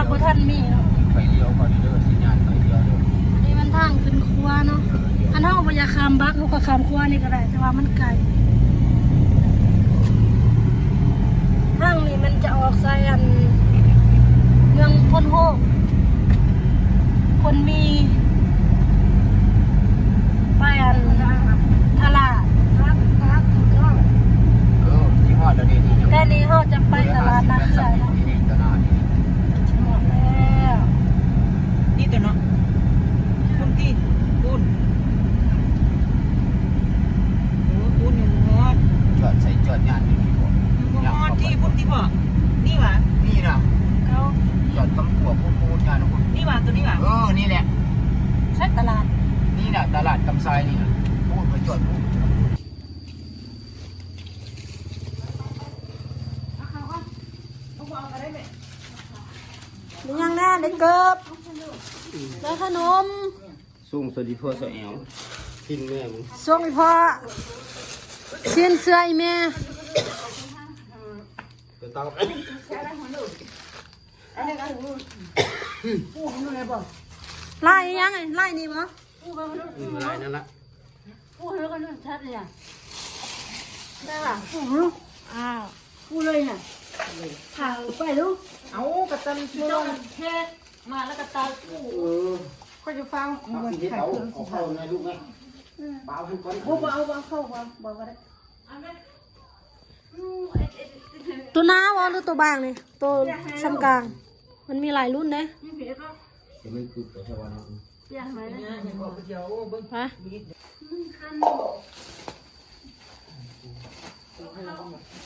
ดบ่ทันมีเนาะไฟเลี้ยวพอดีเด้อสัญญาณไฟเลี้ยวเด้อนี่มันทางขึ้นครัวเนาะอันเฮาบ่อยากข้ามบักเฮาก็ข้ามครัวนี่ก็ได้แต่ว่ามันไกลทางนี้มันจะออกสายอันเมืองพนโฮกคนมีไปอันทลาดที่ฮอดแล้วนี่แต่นี้เฮาจะไปตลาดนัดใหญ่แล้วหมดแล้วนี่ตัวเนาะพุ่นที่พุ่นโอ้พุ่นอยู่ฮอดจอดใส่จอดงานอยู่ที่บ่ฮอดที่พุ่นที่บ่นี่หว่านี่นะเขาจอดตำรวจพูดงานของคุณนี่หว่าตัวนี้หว่านี่แหละใช่ตลาดนี่น่ะตลาดกำไซนี่น่ะพูดไปจอดพูดยังแน่ได้เกิบได้ขนมส่งสวัสดีพ่อสาวแอวกินแม่มึงส่งอีพ่อเชียนเสื้ออีแม่ตัวเต้าไล่ยังไงไล่นี่มั้งลายนั่นละพูดแล้วก็นึกชัดเลยอ่ะได้ป่ะอ้าวพูดเลยเนี่ยข่าวไปลูกเอากระตันช่วงแค่มาแล้วกระตันก็จะฟังเหมือนขายเครื่องสิเข้าในลูกแม่เปล่าให้ก่อนเอาเข้าบอกก็ได้ตัวน้าวะหรือตัวบางนี่ตัวซ้ำกลางมันมีหลายรุ่นเลยจะไม่คือตัวชาวบ้านฮะ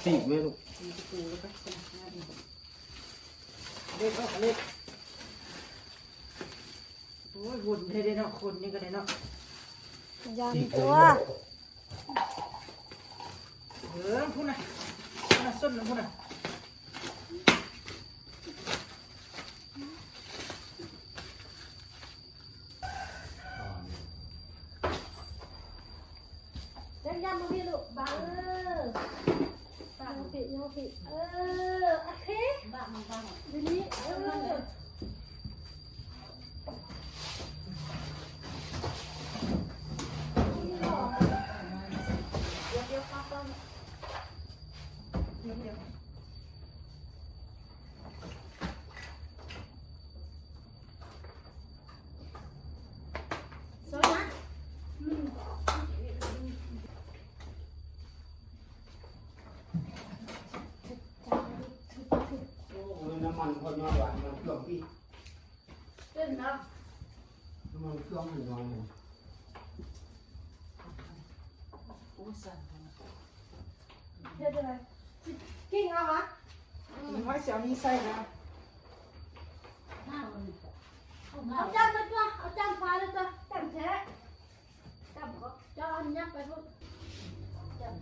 สิบไหมลูกเล็กเล็กโอ้ยหุ่นได้เนาะคนนี่ก็ได้เนาะยามตัวพูดนะส้นพูดนะยำมาพี่ลูกบ้าโยกิโอเคบ้าทีนี้น้ำมันพอยอดหวานมันเครื่องพี่เป็นนะน้ำมันเครื่องมันน้อยเฮ็ดอะไรกิ้งเอาวะไม่เสียมีใส่นะเอาจานมาจ้ะเอาจานฟ้าเลยจ้ะจานแท้จานก็จานยักไปพุ่งจาน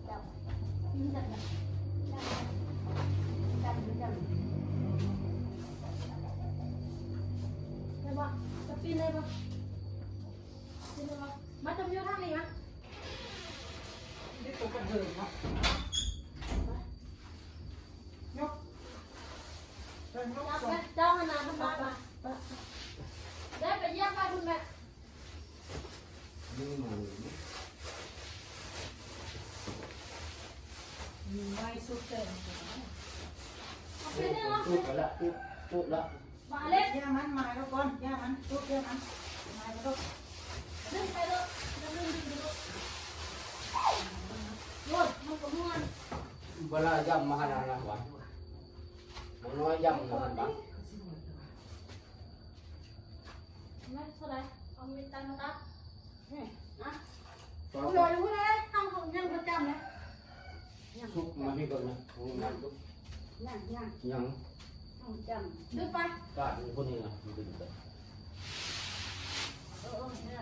นี่จานได้ปะจะปีนเลยปะปีนเลยปะมาจำยูทางนี้มั้ยนี่ตัวกระเดิมเนาะยกเจ้าขนาดมันมาได้ไปเยี่ยมไปคุณแม่ไม่สุดเต็มปุ๊บละปุ๊บละมาเล็กย่ามันมาแล้วก่อนย่ามันปุ๊บย่ามันมาแล้วก็ดึงไปเลยดึงไปเลยโว้ยมันก็ม้วนเวลาย่ำมาขนาดนั้นวะมันน้อยย่ำนะมันบ้างไม่เท่าไรเอามีตังค์นะนะผู้ใหญ่ผู้ใดตั้งของยังประจำเลยทุกมาให้ก่อนนะนั่นทุกยังจำดึงไปก็มีคนนี้นะมันดึงไปเนี่ย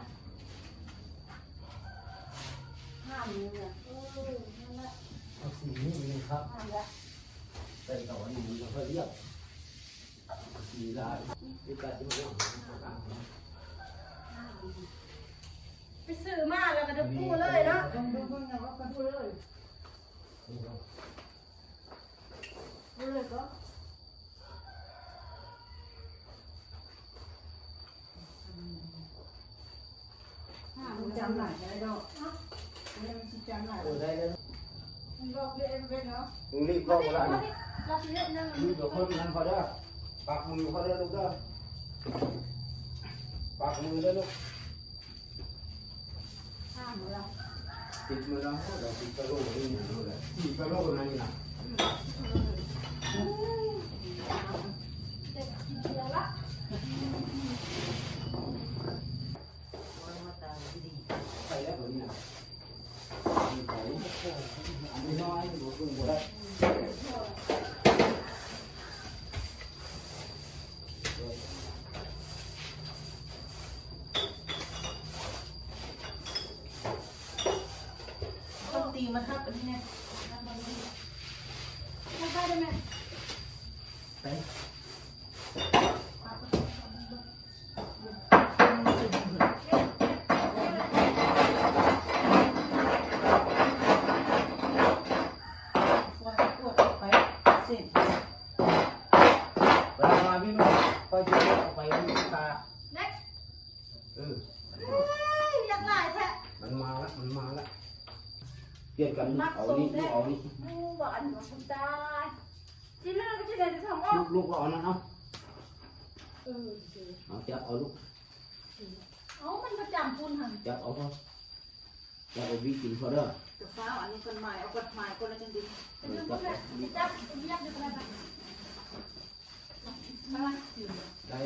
ห้ามเนี่ยนั่นแหละเอาสีนี้นี่ครับห้ามละแต่ต่อนี่มันก็เรียกสีลายดีกว่าที่มันไปซื้อมาแล้วก็จะพูดเลยนะต้องดูคนนะว่าคนพูดเลยพูดเลยก็ จำหน่ายได้ดอกเนี่ยมันสิจำหน่าย ได้แล้ว มันบอกเรียนเป็นเนาะ มึงรีบเข้ามาละ เราเยอะนั่ง มึงเดี๋ยวคนนั้นเขาเด้อปากมือเขาเด้อลูกเด้อปากมือเด้อลูก ข้ามเรา ติดมือแล้วเดี๋ยวติดกระโหลกนี่ดูเลยติดกระโหลกนั่นนี่นะ เด็กกินเชื้อละ ใส่แล้วตัวนี้นะใส่อันนี้น้อยดูดูหมดแล้ว ต้องตีมาทับอันนี้เนี่ย ไม่ได้ได้ไหม ไป เสร็จ เวลามาพี่น้องไปเจอออกไปลูกตา เล็ก อ อยากหลายแท้ มันมาละมันมาละเปลี่ยนกันเอานี่เอานี่ หวานหวานตายจีน่าก็จะเดินไปทำอ้อ ลูกเอานั่นเอา เออ เอาจับเอาลูก เอามันประจำปุ่นหัน จับเอาเขาจับเอาวิกินเขาเด้อ ตัวฟ้าอันนี้คนใหม่เอากฎหมายคนละจังดี เป็นเรื่องพวกนี้จับเรียกเดี๋ยวอะไรไปมา ได้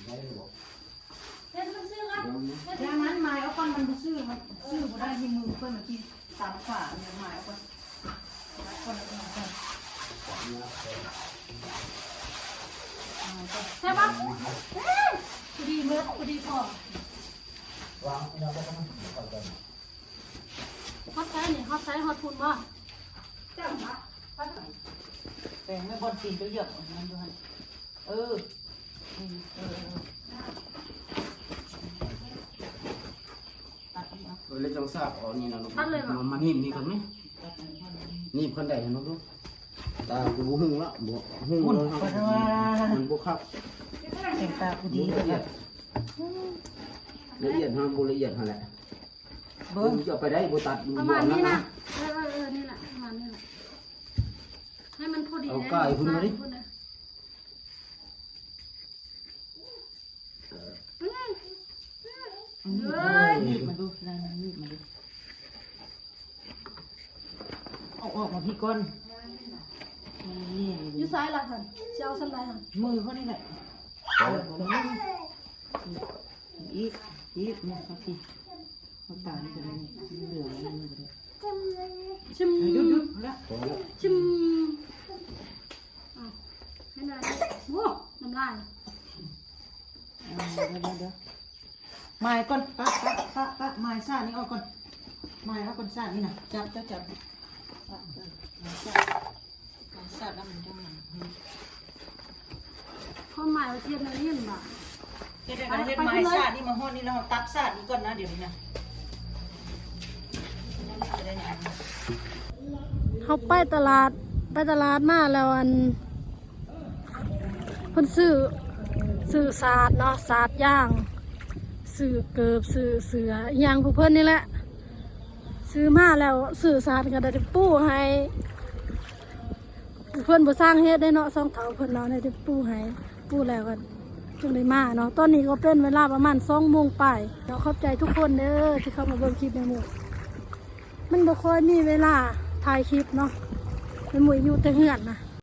ได้บอก เห็นมันซื้อกัน ดังนั้นหมายเอาก้อนมันซื้อมันซื้อบ่ได้ที่มือเพิ่นเมื่อกี้ตามฝาเนี่ยหมายเอาก้อนคนละคน ใช่ปะพอดีเมื่อพอดีพอ วางเราก็ต้องเข้าใจ ฮอตไซส์นี่ฮอตไซส์ฮอตพูนบ่เจ้าปะฮอต แต่งไม่บอลตีนไปเยอะมันดูหันเออตัดนี่เอา เลยจังทราบอ๋อนี่นะลูกมันนิ่มนี่กันไหม ตัดนี่เอา นิ่มคนใดนะลูกตากูหุ่งละบวหุ่งเลยมันบวครับ เห็นตาผู้ดี ละ เล เอีย ย ดละเอียดฮะบุละเอียดฮะแหละ เบิ้ง จะไปได้บุตัด ประมาณนี้นะนี่แหละประมาณนี้แหละให้มันพอดีเฮ้ย มีดมาดูลายมีดมาดูเอาออกมาพี่ก้นนี่ ยูซ้ายละท่านจะเอาสันไดท่าน มือเขานี่แหละอีกเนี่ยเขาทีเขาตานี่จะนี่เหลืองนี่มันเลย ชิม หยุดละ ชิมให้นานโว้น้ำลาย เดี๋ยวไม้ก่อนปะไม้ซ่านี่เอาก่อนไม้เอาก่อนซ่านี่นะจับไม้ซ่าแล้วมันจะมัน ข้อหมายว่าเทียนอะไรเห็นบ่ เฮ็ดไม้ซ่านี่มาห่อนี่แล้วตัดซ่านี่ก่อนนะเดี๋ยวนี้นะ เขาไปตลาดมาแล้วอันเพิ่นซื้อศาสตร์เนาะศาสตร์ย่างซื้อเกิบซื้อเสือย่างผู้เพิ่นนี่แหละซื้อมาแล้วซื้อศาสตร์ก็ได้ปูให้เพิ่นบ่สร้างเฮ็ดได้เนาะสองเฒ่าเพิ่นเนาะได้ปูให้ปูแล้วก็จึงได้มาเนาะตอนนี้ก็เป็นเวลาประมาณ 20:00 นไปเนาะขอบใจทุกคนเด้อที่เข้ามาเบิ่งคลิปแม่หมูมันบ่ค่อยมีเวลาถ่ายคลิปเนาะแม่หมูอยู่แต่เฮือนนะ